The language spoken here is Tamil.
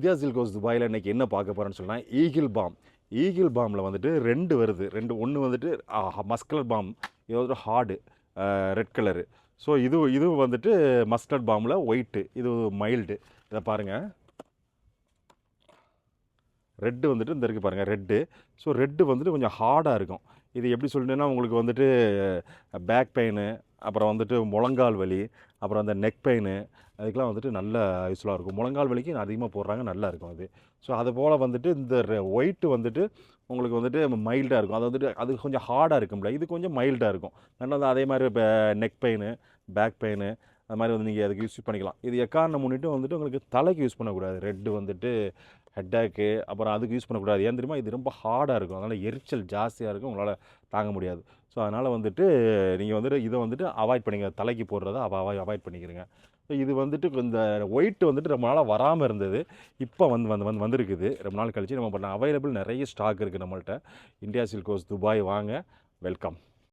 இந்தியா சில்க் ஹவுஸ் துபாயில் இன்றைக்கி என்ன பார்க்க போகிறேன்னு சொன்னால் ஈகிள் பாமில் வந்துட்டு 2 வருது. ஒன்று வந்துட்டு மஸ்கலர் பாம், இது வந்துட்டு ஹார்டு ரெட் கலரு. ஸோ இது வந்துட்டு மஸ்டர்ட் பாமில் ஒயிட்டு, இது மைல்டு. இதை பாருங்கள், ரெட்டு வந்துட்டு இந்த இருக்குது பாருங்கள், ரெட்டு. ஸோ ரெட்டு வந்துட்டு கொஞ்சம் ஹார்டாக இருக்கும். இது எப்படி சொல்லிட்டேன்னா உங்களுக்கு வந்துட்டு பேக் பெயினு, அப்புறம் வந்துட்டு முழங்கால் வலி, அப்புறம் அந்த நெக் பெயினு, அதுக்கெலாம் வந்துட்டு நல்ல யூஸ்ஃபுல்லாக இருக்கும். முழங்கால் வலிக்கு அதிகமாக போடுறாங்க, நல்லா இருக்கும் அது. ஸோ அது போல் வந்துட்டு இந்த ஒயிட்டு வந்துட்டு உங்களுக்கு வந்துட்டு மைல்டாக இருக்கும். அது வந்துட்டு அது கொஞ்சம் ஹார்டாக இருக்கும்ல, இது கொஞ்சம் மைல்டாக இருக்கும். நல்லா அதே மாதிரி இப்போ நெக் பெயினு, பேக் பெயினு, அது மாதிரி வந்து நீங்கள் அதுக்கு யூஸ் பண்ணிக்கலாம். இது எக்காரணம் முன்னிட்டு வந்துட்டு உங்களுக்கு தலைக்கு யூஸ் பண்ணக்கூடாது. ரெட்டு வந்துட்டு ஹெட்டேக்கு, அப்புறம் அதுக்கு யூஸ் பண்ணக்கூடாது. ஏன் தெரியுமா, இது ரொம்ப ஹார்டாக இருக்கும், அதனால் எரிச்சல் ஜாஸ்தியாக இருக்கும், உங்களால் தாங்க முடியாது. ஸோ அதனால் வந்துட்டு நீங்கள் வந்துட்டு இதை வந்துட்டு அவாய்ட் பண்ணிங்க, தலைக்கு போடுறத அவாய்ட் பண்ணிக்கிறங்க. ஸோ இது வந்துட்டு இந்த ஒயிட் வந்துட்டு ரொம்ப நாளாக வராமல் இருந்தது, இப்போ வந்துருக்குது. ரொம்ப நாள் கழிச்சு நம்ம பண்ண அவைலபிள் நிறைய ஸ்டாக் இருக்குது நம்மள்ட்ட. இந்தியா சில்க் ஹவுஸ் துபாய் வாங்க, வெல்கம்.